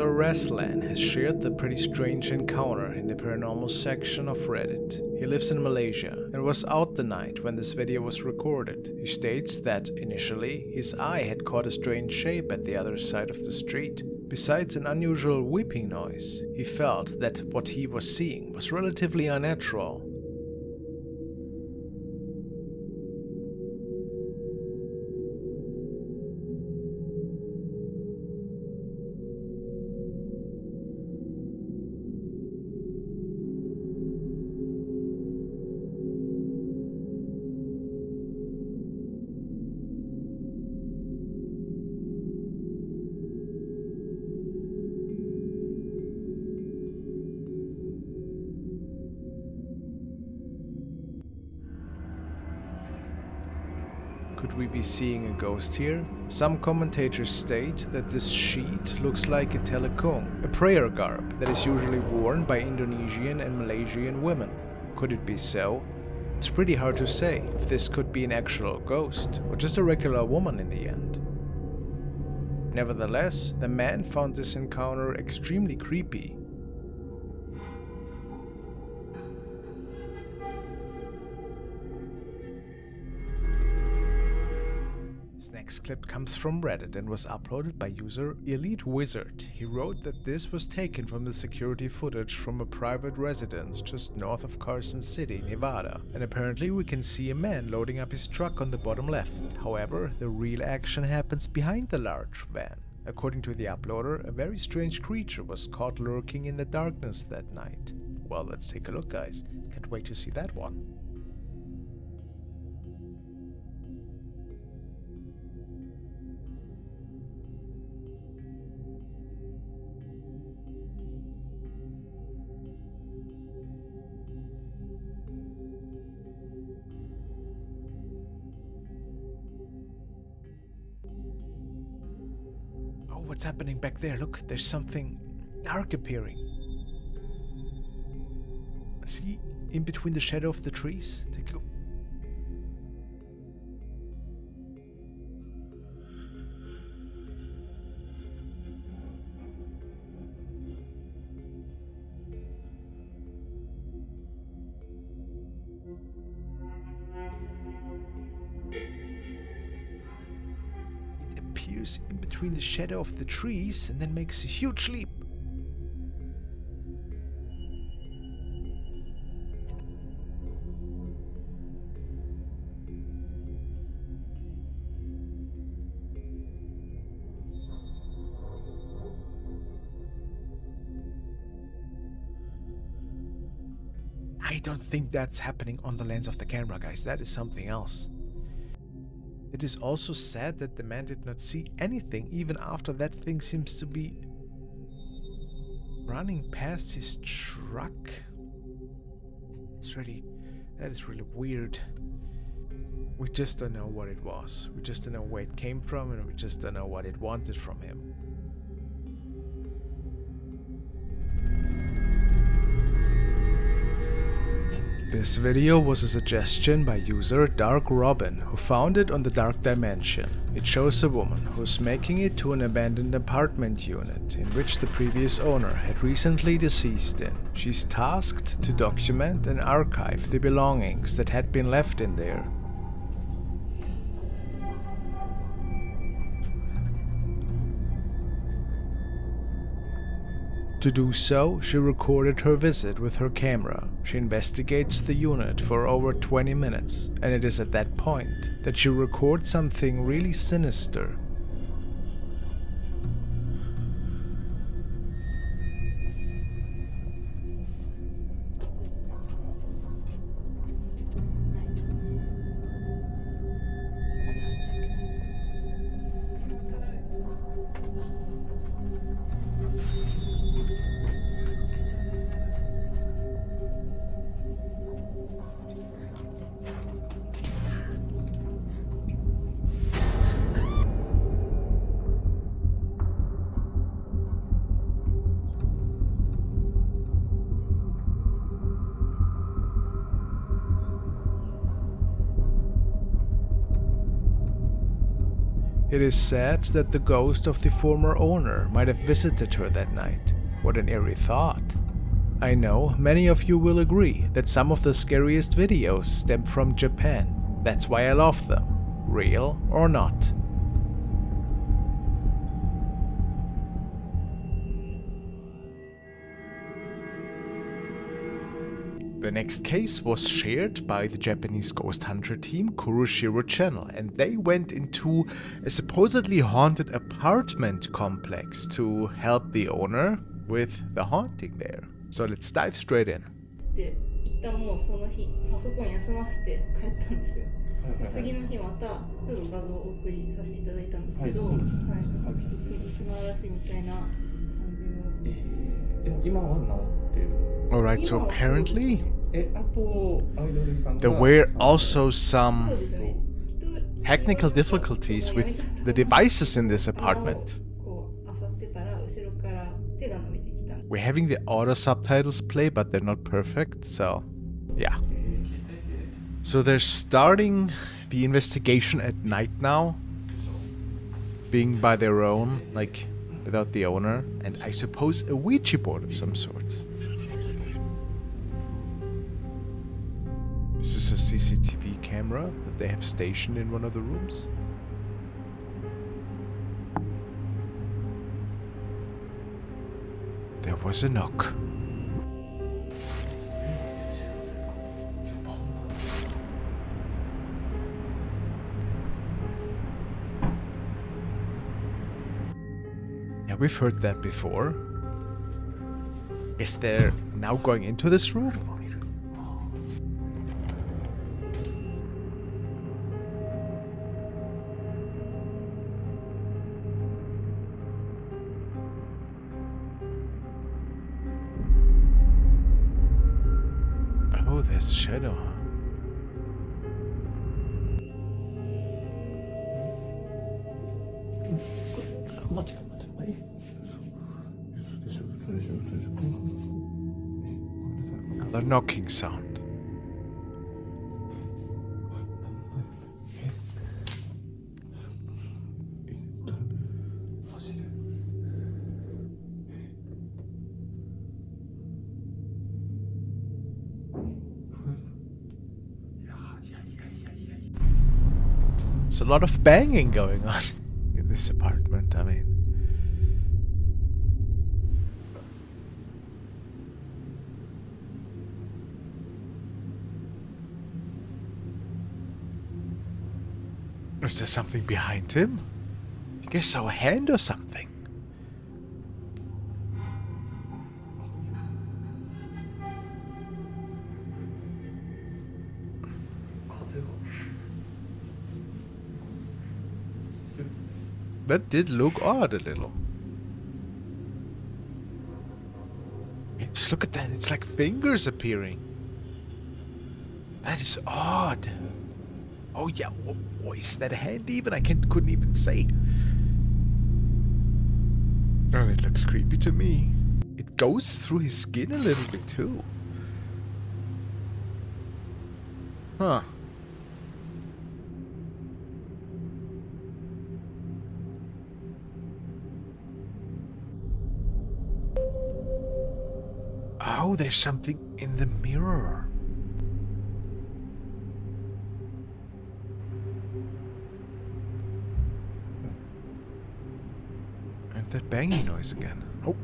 User Reslan has shared the pretty strange encounter in the paranormal section of Reddit. He lives in Malaysia and was out the night when this video was recorded. He states that initially his eye had caught a strange shape at the other side of the street. Besides an unusual weeping noise, he felt that what he was seeing was relatively unnatural. Could we be seeing a ghost here? Some commentators state that this sheet looks like a telekung, a prayer garb that is usually worn by Indonesian and Malaysian women. Could it be so? It's pretty hard to say if this could be an actual ghost or just a regular woman in the end. Nevertheless, the man found this encounter extremely creepy. This next clip comes from Reddit and was uploaded by user Elite Wizard. He wrote that this was taken from the security footage from a private residence just north of Carson City, Nevada, and apparently we can see a man loading up his truck on the bottom left. However, the real action happens behind the large van. According to the uploader, a very strange creature was caught lurking in the darkness that night. Well, let's take a look, guys. Can't wait to see that one. What's happening back there? Look, there's something dark appearing. See, in between the shadow of the trees? Take a go. Appears in between the shadow of the trees and then makes a huge leap. I don't think that's happening on the lens of the camera, guys. That is something else. It is also sad that the man did not see anything even after that thing seems to be running past his truck. That is really weird. We just don't know what it was. We just don't know where it came from, and we just don't know what it wanted from him. This video was a suggestion by user Dark Robin, who found it on the Dark Dimension. It shows a woman who's making it to an abandoned apartment unit in which the previous owner had recently deceased in. She's tasked to document and archive the belongings that had been left in there. To do so, she recorded her visit with her camera. She investigates the unit for over 20 minutes, and it is at that point that she records something really sinister. It is said that the ghost of the former owner might have visited her that night. What an eerie thought. I know many of you will agree that some of the scariest videos stem from Japan. That's why I love them, real or not. The next case was shared by the Japanese ghost hunter team Kuroshiro Channel, and they went into a supposedly haunted apartment complex to help the owner with the haunting there. So let's dive straight in. で一旦もうその日パソコン休ませて帰ったんですよ。次の日またちょっと画像を送りさせていただいたんですけど、はい、ちょっと砂嵐みたいな感じの。今は治ってる。Alright, so apparently there were also some technical difficulties with the devices in this apartment. We're having the auto subtitles play, but they're not perfect, so yeah. So they're starting the investigation at night now, being by their own, like without the owner, and I suppose a Ouija board of some sorts. This is a CCTV camera that they have stationed in one of the rooms. There was a knock. Yeah, we've heard that before. Is there now going into this room? Oh, there's a shadow, huh? Another knocking sound. There's a lot of banging going on in this apartment, I mean. Is there something behind him? I think I saw a hand or something. That did look odd a little. Just look at that, it's like fingers appearing. That is odd. Oh yeah, is that a hand even? I couldn't even say. Oh, it looks creepy to me. It goes through his skin a little bit too. Huh. Oh, there's something in the mirror. And that banging noise again. Oh.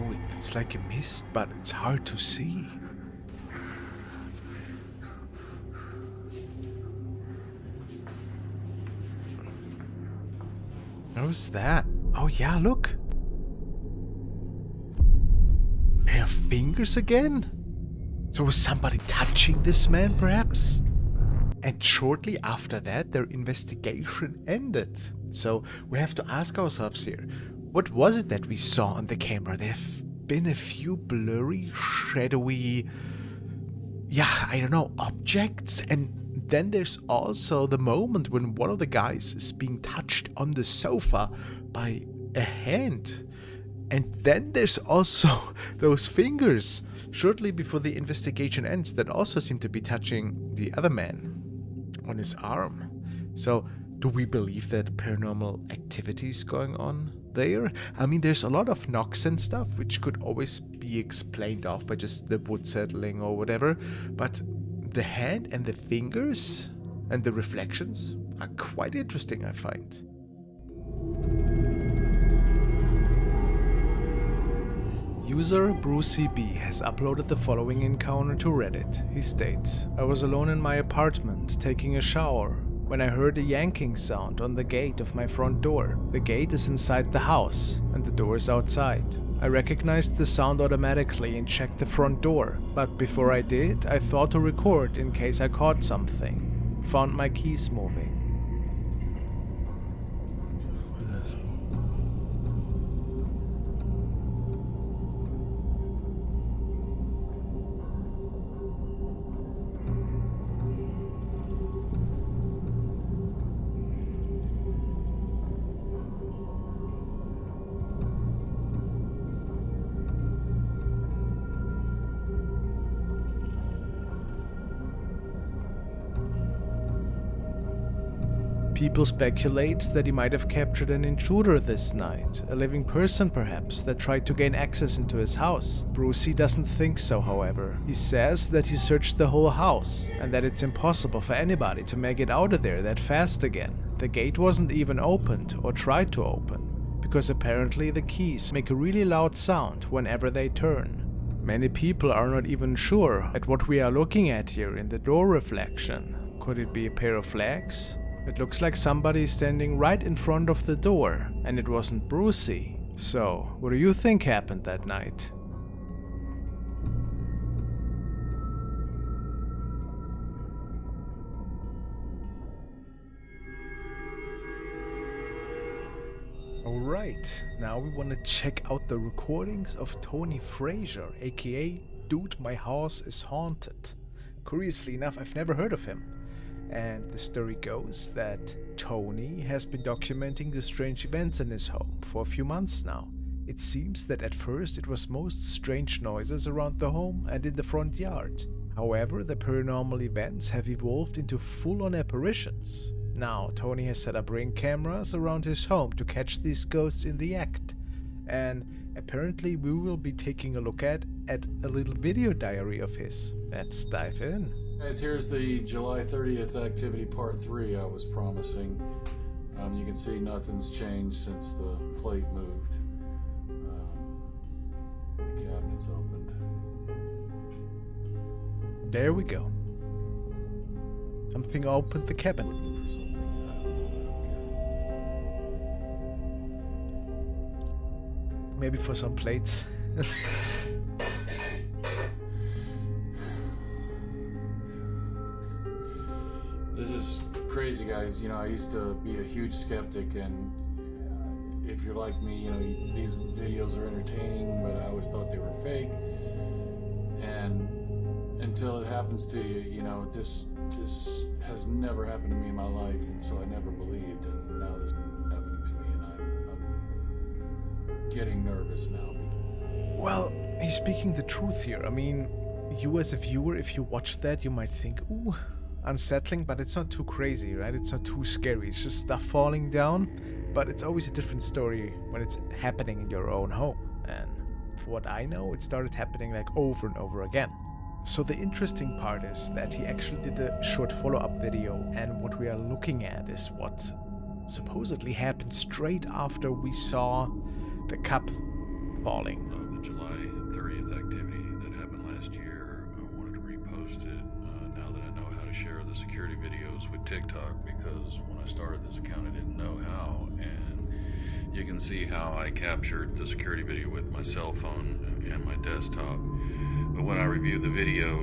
Oh, it's like a mist, but it's hard to see. What's that? Oh yeah, look. Pair of fingers again? So was somebody touching this man, perhaps? And shortly after that, their investigation ended. So we have to ask ourselves here, what was it that we saw on the camera? They have been a few blurry, shadowy, I don't know, objects. And then there's also the moment when one of the guys is being touched on the sofa by a hand. And then there's also those fingers shortly before the investigation ends that also seem to be touching the other man on his arm. So, do we believe that paranormal activity is going on there? I mean, there's a lot of knocks and stuff, which could always be explained off by just the wood settling or whatever. But the hand and the fingers and the reflections are quite interesting, I find. User Brucey B has uploaded the following encounter to Reddit. He states, "I was alone in my apartment taking a shower when I heard a yanking sound on the gate of my front door. The gate is inside the house and the door is outside. I recognized the sound automatically and checked the front door, but before I did, I thought to record in case I caught something. Found my keys moving." People speculate that he might have captured an intruder this night, a living person perhaps, that tried to gain access into his house. Brucey doesn't think so, however. He says that he searched the whole house, and that it's impossible for anybody to make it out of there that fast again. The gate wasn't even opened or tried to open, because apparently the keys make a really loud sound whenever they turn. Many people are not even sure at what we are looking at here in the door reflection. Could it be a pair of flags? It looks like somebody standing right in front of the door, and it wasn't Brucey. So, what do you think happened that night? Alright, now we want to check out the recordings of Tony Frazier, aka Dude, My House is Haunted. Curiously enough, I've never heard of him. And the story goes that Tony has been documenting the strange events in his home for a few months now. It seems that at first it was most strange noises around the home and in the front yard. However, the paranormal events have evolved into full-on apparitions. Now, Tony has set up ring cameras around his home to catch these ghosts in the act. And apparently we will be taking a look at a little video diary of his. Let's dive in. Guys, here's the July 30th activity part 3 I was promising. You can see nothing's changed since the plate moved. The cabinet's opened. There we go. Something opened the cabinet. Looking for something. I don't get it. Maybe for some plates. This is crazy, guys. You know, I used to be a huge skeptic, and if you're like me, you know, these videos are entertaining, but I always thought they were fake. And until it happens to you, you know, this has never happened to me in my life, and so I never believed, and now this is happening to me, and I'm getting nervous now. Well, he's speaking the truth here. I mean, you as a viewer, if you watch that, you might think, ooh, unsettling, but it's not too crazy, right? It's not too scary. It's just stuff falling down, but it's always a different story when it's happening in your own home. And for what I know, it started happening like over and over again. So the interesting part is that he actually did a short follow-up video, and what we are looking at is what supposedly happened straight after we saw the cup falling. The July 30th activity that happened last year, I wanted to repost it now that I know how to share the security videos with TikTok, because when I started this account I didn't know how, and you can see how I captured the security video with my cell phone and my desktop. But when I reviewed the video,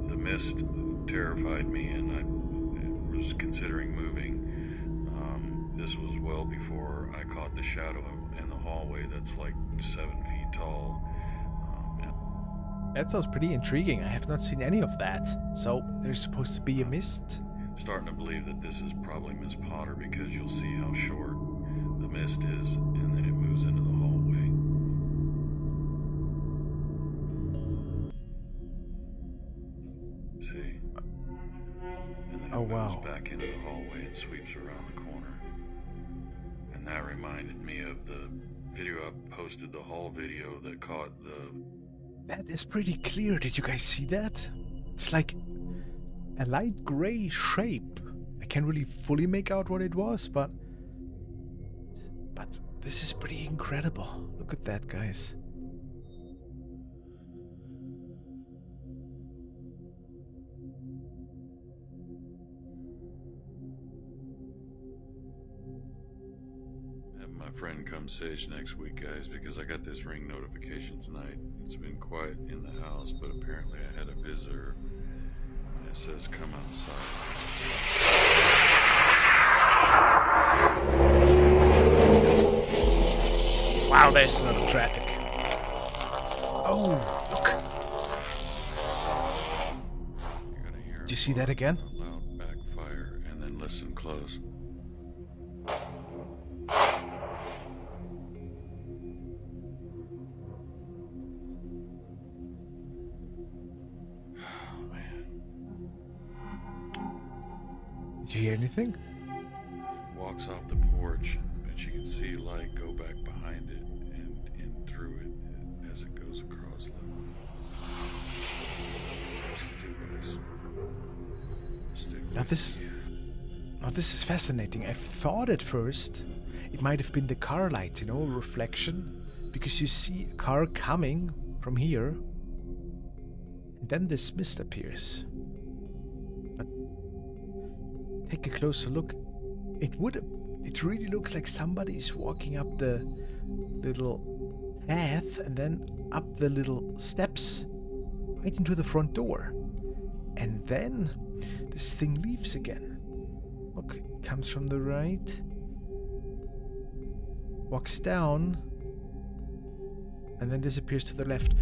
the mist terrified me, and I was considering moving. this was well before I caught the shadow in the hallway that's like 7 feet tall. That sounds pretty intriguing. I have not seen any of that. So, there's supposed to be a mist? Starting to believe that this is probably Miss Potter because you'll see how short the mist is and then it moves into the hallway. See? And then it moves back into the hallway and sweeps around the corner. And that reminded me of the video I posted, the hall video that caught the... That is pretty clear. Did you guys see that? It's like a light gray shape. I can't really fully make out what it was, but this is pretty incredible. Look at that, guys. My friend come sage next week, guys, because I got this ring notification tonight. It's been quiet in the house, but apparently I had a visitor, and it says come outside. Wow, there's a lot of traffic. Oh, look. You're gonna hear Did you see that again? a loud backfire, and then listen close. Did you hear anything? Walks off the porch, and she can see light go back behind it and in through it as it goes across level. What's to do, guys? Stick with Now this is fascinating. I thought at first it might have been the car light, you know, reflection, because you see a car coming from here, and then this mist appears. But take a closer look. It really looks like somebody's walking up the little path and then up the little steps right into the front door. And then this thing leaves again. Look, it comes from the right, walks down, and then disappears to the left.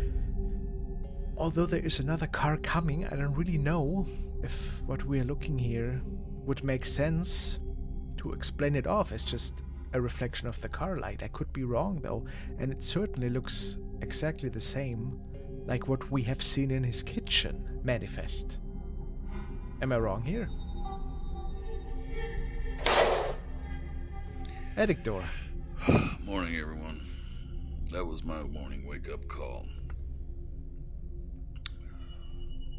Although there is another car coming, I don't really know if what we are looking here would make sense to explain it off as just a reflection of the car light. I could be wrong though, and it certainly looks exactly the same like what we have seen in his kitchen manifest. Am I wrong here? Attic door. Morning, everyone. That was my morning wake-up call.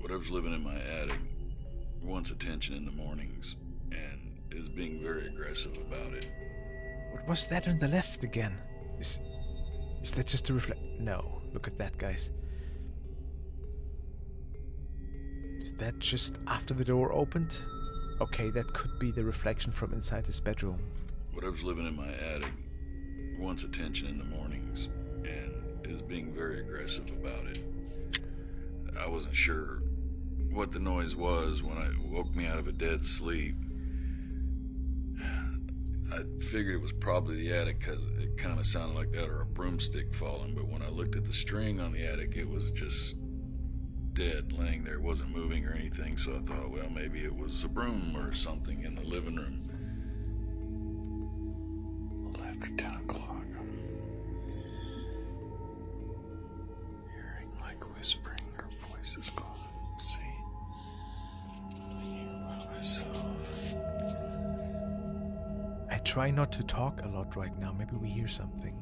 Whatever's living in my attic wants attention in the mornings and is being very aggressive about it. What was that on the left again? Is that just a reflect? No. Look at that, guys. Is that just after the door opened? Okay, that could be the reflection from inside his bedroom. Whatever's living in my attic wants attention in the mornings and is being very aggressive about it. I wasn't sure what the noise was when it woke me out of a dead sleep. I figured it was probably the attic because it kind of sounded like that, or a broomstick falling, but when I looked at the string on the attic, it was just dead, laying there. It wasn't moving or anything, so I thought, well, maybe it was a broom or something in the living room. A little after 10 o'clock, I'm hearing like whispering or voices calling. See? I hear by myself. I try not to talk a lot right now. Maybe we hear something.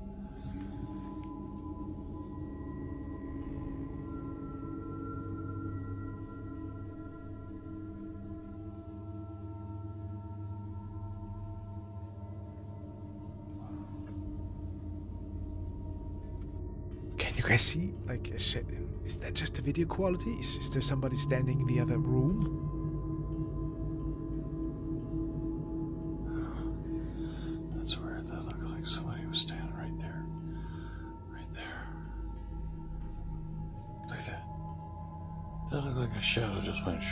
Can you guys see, like, a shit? Is that just the video quality? Is there somebody standing in the other room? That's weird. That looked like somebody was standing right there. Right there. Look at that. That looked like a shadow just went.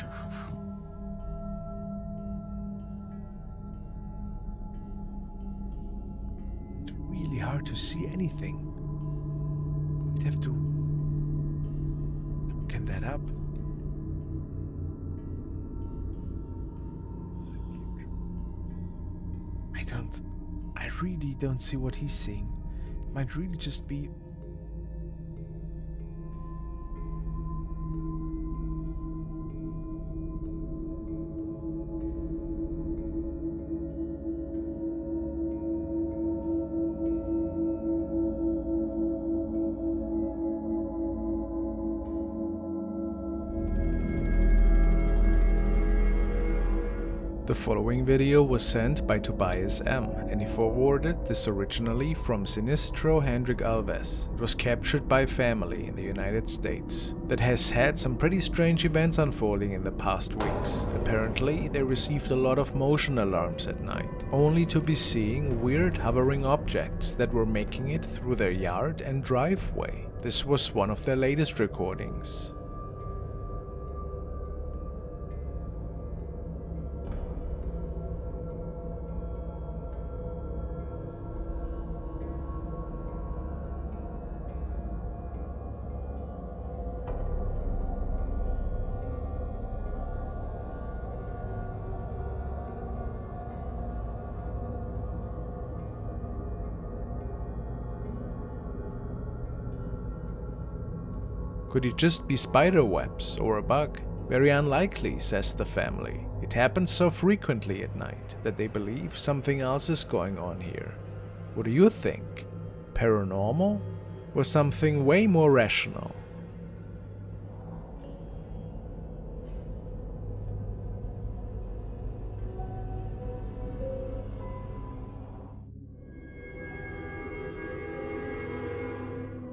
hard to see anything. We'd have to darken that up. I really don't see what he's seeing. It might really just be... The following video was sent by Tobias M, and he forwarded this originally from Sinistro Hendrik Alves. It was captured by a family in the United States that has had some pretty strange events unfolding in the past weeks. Apparently, they received a lot of motion alarms at night, only to be seeing weird hovering objects that were making it through their yard and driveway. This was one of their latest recordings. Could it just be spider webs or a bug? Very unlikely, says the family. It happens so frequently at night that they believe something else is going on here. What do you think? Paranormal? Or something way more rational?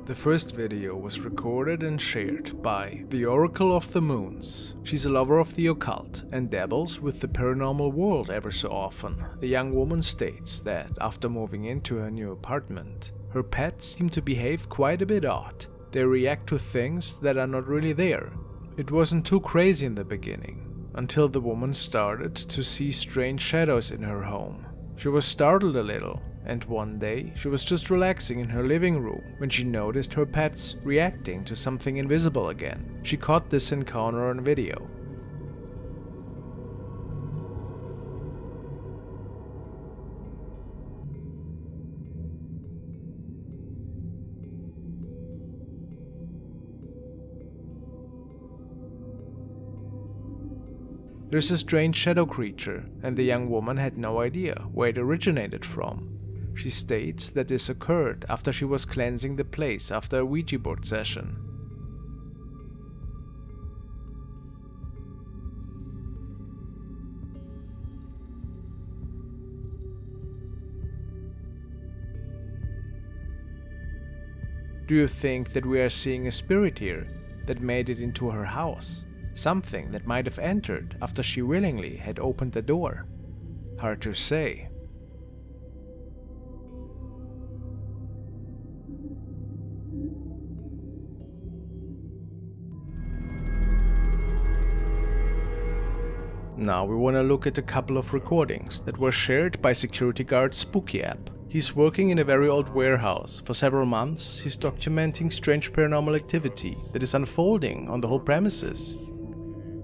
The first video was recorded and shared by the Oracle of the Moons. She's a lover of the occult and dabbles with the paranormal world ever so often. The young woman states that after moving into her new apartment, her pets seem to behave quite a bit odd. They react to things that are not really there. It wasn't too crazy in the beginning, until the woman started to see strange shadows in her home. She was startled a little, and one day she was just relaxing in her living room when she noticed her pets reacting to something invisible again. She caught this encounter on video. There's a strange shadow creature, and the young woman had no idea where it originated from. She states that this occurred after she was cleansing the place after a Ouija board session. Do you think that we are seeing a spirit here that made it into her house? Something that might have entered after she willingly had opened the door? Hard to say. Now we want to look at a couple of recordings that were shared by security guard Spooky App. He's working in a very old warehouse. For several months, he's documenting strange paranormal activity that is unfolding on the whole premises.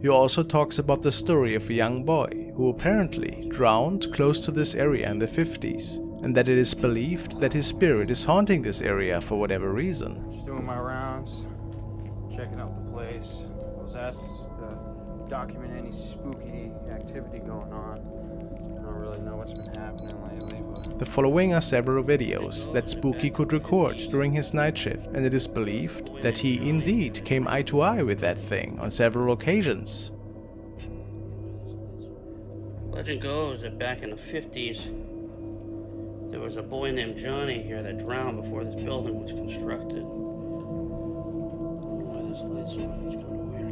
He also talks about the story of a young boy who apparently drowned close to this area in the 50s, and that it is believed that his spirit is haunting this area for whatever reason. Just doing my rounds, checking out the place. I was asked to document any spooky activity going on. I don't really know what's been happening lately, but... The following are several videos that Spooky could record during his night shift, and it is believed that he indeed came eye to eye with that thing on several occasions. Legend goes that back in the 50s, there was a boy named Johnny here that drowned before this building was constructed. I don't know why this light's on, it's kind of weird.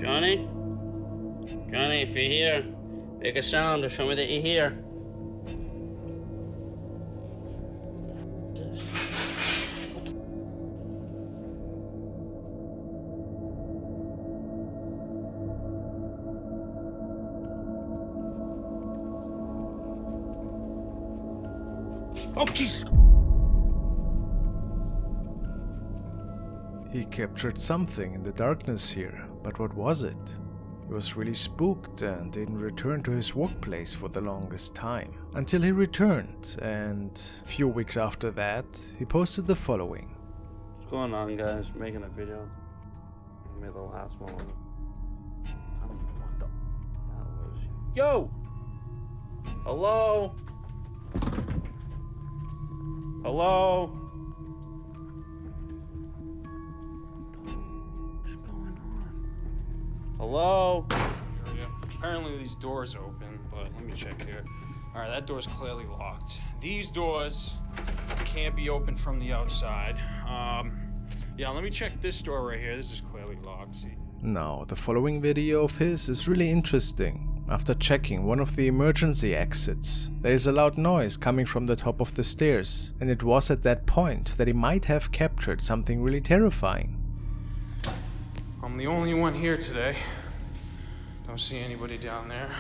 Johnny? Johnny, if you're here, make a sound to show me that you're here. Oh, Jesus! He captured something in the darkness here, but what was it? He was really spooked and didn't return to his workplace for the longest time. Until he returned, and a few weeks after that, he posted the following. What's going on, guys? Making a video. I made the last one. What the hell was... Yo! Hello? Hello? What's going on? Hello? Apparently these doors open, but let me check here. All right, that door's clearly locked. These doors can't be opened from the outside. Yeah, let me check this door right here. This is clearly locked. See? Now, the following video of his is really interesting. After checking one of the emergency exits, there is a loud noise coming from the top of the stairs, and it was at that point that he might have captured something really terrifying. I'm the only one here today. Don't see anybody down there.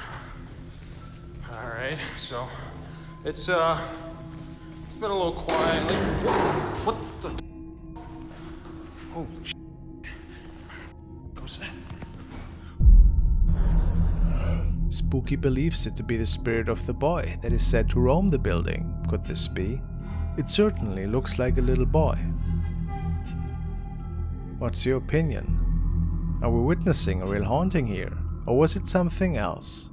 All right, so it's been a little quiet. Like, what the? Holy shit. What was that? Spooky believes it to be the spirit of the boy that is said to roam the building. Could this be? It certainly looks like a little boy. What's your opinion? Are we witnessing a real haunting here, or was it something else?